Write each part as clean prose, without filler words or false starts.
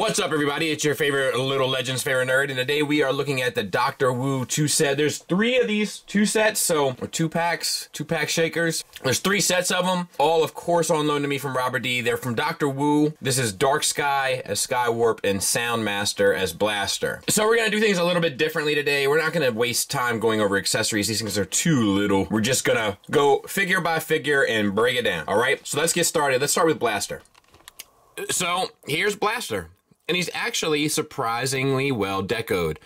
What's up, everybody? It's your favorite Little Legends favorite nerd, and today we are looking at the Dr. Wu 2-set. There's 3 of these 2 sets, so or 2-pack shakers. There's 3 sets of them, all of course on loan to me from Robert D. They're from Dr. Wu. This is Dark Sky as Skywarp and Soundmaster as Blaster. So we're gonna do things a little bit differently today. We're not gonna waste time going over accessories. These things are too little. We're just gonna go figure by figure and break it down. All right, so let's get started. Let's start with Blaster. So here's Blaster. And he's actually surprisingly well decoed.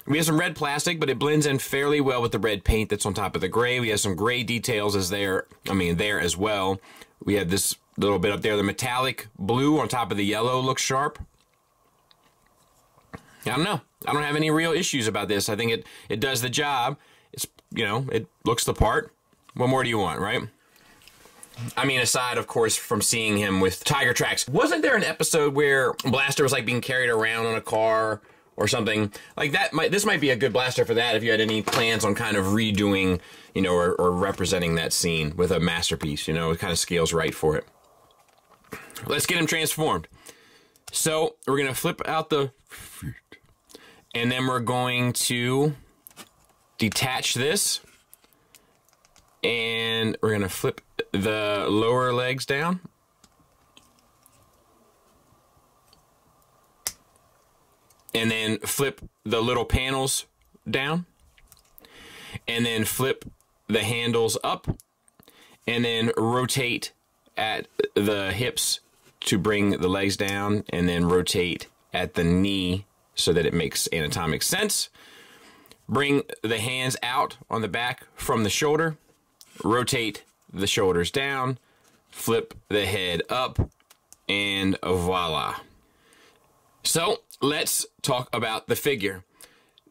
We have some red plastic, but it blends in fairly well with the red paint that's on top of the gray. We have some gray details there as well. We have this little bit up there. The metallic blue on top of the yellow looks sharp. I don't know. I don't have any real issues about this. I think it does the job. It's, you know, it looks the part. What more do you want, right? I mean, aside, of course, from seeing him with Tiger Tracks. Wasn't there an episode where Blaster was, like, being carried around on a car or something? Like, this might be a good Blaster for that if you had any plans on kind of redoing, you know, or representing that scene with a masterpiece, you know? It kind of scales right for it. Let's get him transformed. So, we're going to flip out the... And then we're going to detach this. And we're going to flip the lower legs down. And then flip the little panels down. And then flip the handles up. And then rotate at the hips to bring the legs down. And then rotate at the knee so that it makes anatomic sense. Bring the hands out on the back from the shoulder. Rotate the shoulders down, flip the head up, and voila. So, let's talk about the figure.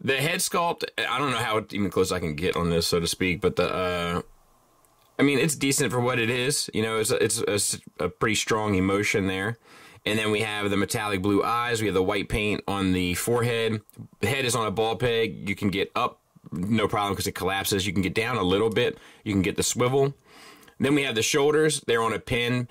The head sculpt, I don't know how even close I can get on this, so to speak, but I mean, it's decent for what it is. You know, it's a pretty strong emotion there. And then we have the metallic blue eyes. We have the white paint on the forehead. The head is on a ball peg. You can get up, no problem, because it collapses. You can get down a little bit. You can get the swivel. Then we have the shoulders. They're on a pin.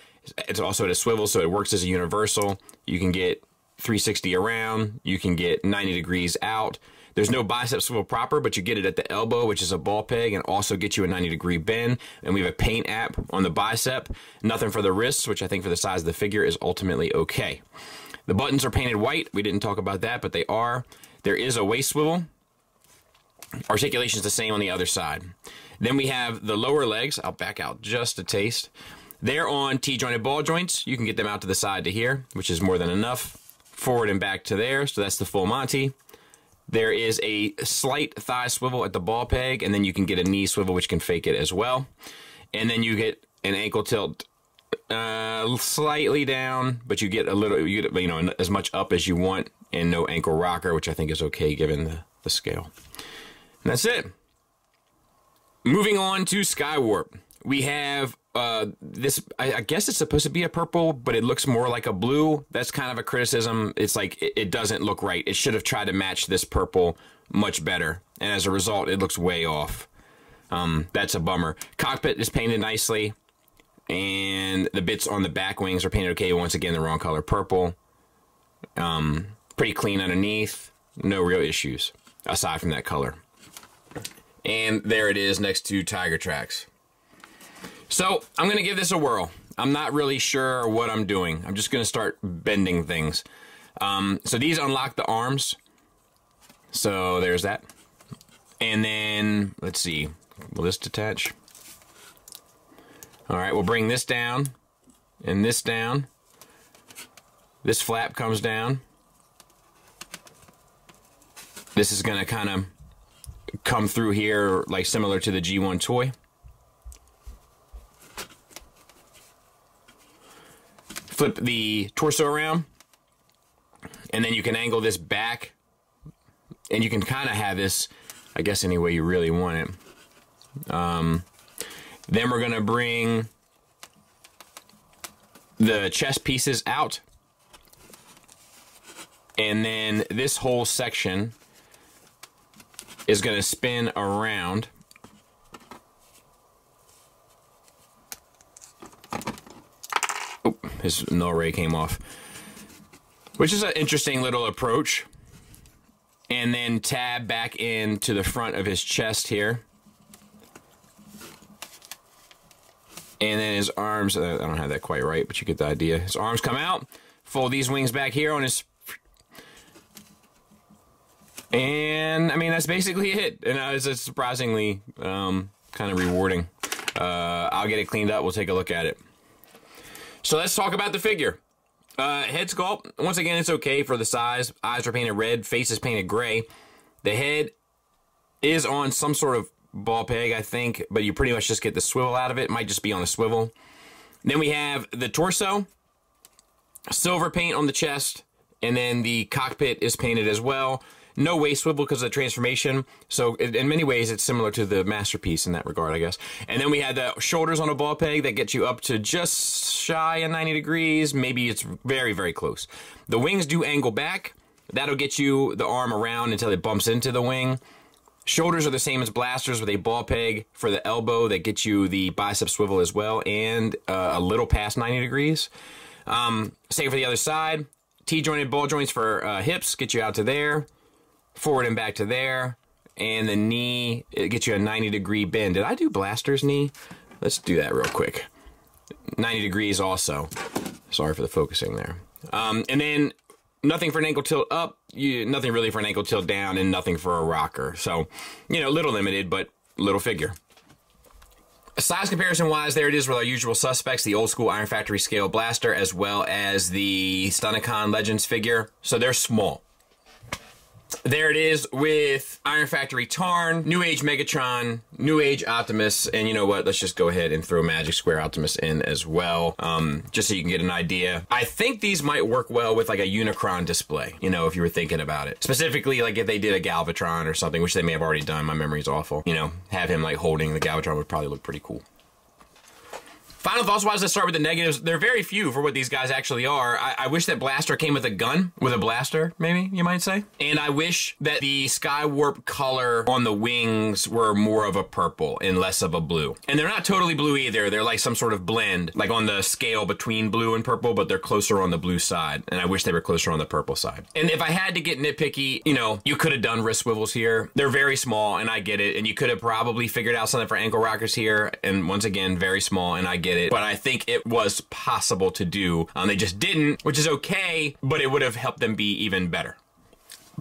It's also at a swivel, so it works as a universal. You can get 360 around. You can get 90 degrees out. There's no bicep swivel proper, but you get it at the elbow, which is a ball peg, and also get you a 90-degree bend. And we have a paint app on the bicep. Nothing for the wrists, which I think for the size of the figure is ultimately okay. The buttons are painted white. We didn't talk about that, but they are. There is a waist swivel. Articulation is the same on the other side. Then we have the lower legs. I'll back out just a taste. They're on T-jointed ball joints. You can get them out to the side to here, which is more than enough. Forward and back to there, so that's the full Monty. There is a slight thigh swivel at the ball peg, and then you can get a knee swivel, which can fake it as well. And then you get an ankle tilt slightly down, but you get a little, you know, as much up as you want, and no ankle rocker, which I think is okay given the scale. And that's it. Moving on to Skywarp. We have this, I guess it's supposed to be a purple, but it looks more like a blue. That's kind of a criticism. It's like, it doesn't look right. It should have tried to match this purple much better. And as a result, it looks way off. That's a bummer. Cockpit is painted nicely. And the bits on the back wings are painted okay. Once again, the wrong color purple. Pretty clean underneath. No real issues aside from that color. And there it is next to Tiger Tracks. So, I'm going to give this a whirl. I'm not really sure what I'm doing. I'm just going to start bending things. So these unlock the arms. So there's that. And then, let's see. Will this detach? Alright, we'll bring this down. And this down. This flap comes down. This is going to kind of come through here, like similar to the G1 toy. Flip the torso around, and then you can angle this back, and you can kind of have this, I guess, any way you really want it. Then we're going to bring the chest pieces out, and then this whole section is going to spin around. Oh, his null ray came off. which is an interesting little approach. And then tab back into the front of his chest here. And then his arms, I don't have that quite right, but you get the idea. His arms come out, fold these wings back here on his... And, I mean, that's basically it. And it's surprisingly kind of rewarding. I'll get it cleaned up. We'll take a look at it. So let's talk about the figure. Head sculpt, once again, it's okay for the size. Eyes are painted red, face is painted gray. The head is on some sort of ball peg, I think, but you pretty much just get the swivel out of it. It might just be on a swivel. Then we have the torso, silver paint on the chest, and then the cockpit is painted as well. No waist swivel because of the transformation. So in many ways, it's similar to the Masterpiece in that regard, I guess. And then we had the shoulders on a ball peg that gets you up to just shy of 90 degrees. Maybe it's very, very close. The wings do angle back. That'll get you the arm around until it bumps into the wing. Shoulders are the same as blasters with a ball peg for the elbow that gets you the bicep swivel as well, and a little past 90 degrees. Same for the other side. T-jointed ball joints for hips get you out to there. Forward and back to there, and the knee, it gets you a 90-degree bend. Did I do blaster's knee? Let's do that real quick. 90 degrees also. Sorry for the focusing there. And then nothing for an ankle tilt up, nothing really for an ankle tilt down, and nothing for a rocker. So, you know, a little limited, but little figure. Size comparison-wise, there it is with our usual suspects, the old-school Iron Factory scale blaster, as well as the Stunticon Legends figure. So they're small. There it is with Iron Factory Tarn, New Age Megatron, New Age Optimus, and you know what? Let's just go ahead and throw Magic Square Optimus in as well, just so you can get an idea. I think these might work well with like a Unicron display, you know, if you were thinking about it. Specifically, like if they did a Galvatron or something, which they may have already done, my memory's awful. You know, have him like holding the Galvatron would probably look pretty cool. Final thoughts-wise, let's start with the negatives. They're very few for what these guys actually are. I wish that Blaster came with a gun, with a blaster, maybe, you might say. And I wish that the Skywarp color on the wings were more of a purple and less of a blue. And they're not totally blue either. They're like some sort of blend, like on the scale between blue and purple, but they're closer on the blue side. And I wish they were closer on the purple side. And if I had to get nitpicky, you know, you could have done wrist swivels here. They're very small, and I get it. And you could have probably figured out something for ankle rockers here. And once again, very small, and I get it. But I think it was possible to do. They just didn't, which is okay, but it would have helped them be even better.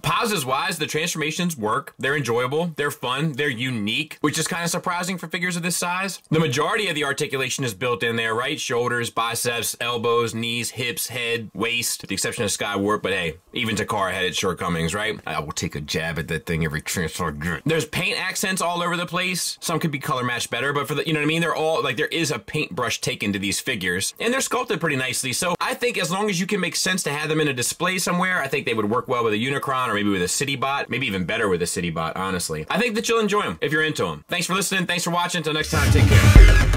Positives-wise, the transformations work. They're enjoyable. They're fun. They're unique, which is kind of surprising for figures of this size. The majority of the articulation is built in there, right? Shoulders, biceps, elbows, knees, hips, head, waist, with the exception of Skywarp, but hey, even Takara had its shortcomings, right? I will take a jab at that thing every transfer. There's paint accents all over the place. Some could be color matched better, but for the, you know what I mean? They're all, like, there is a paintbrush taken to these figures, and they're sculpted pretty nicely. So I think as long as you can make sense to have them in a display somewhere, I think they would work well with a Unicron, or maybe with a City Bot, maybe even better with a City Bot, honestly. I think that you'll enjoy them if you're into them. Thanks for listening. Thanks for watching. Until next time, take care.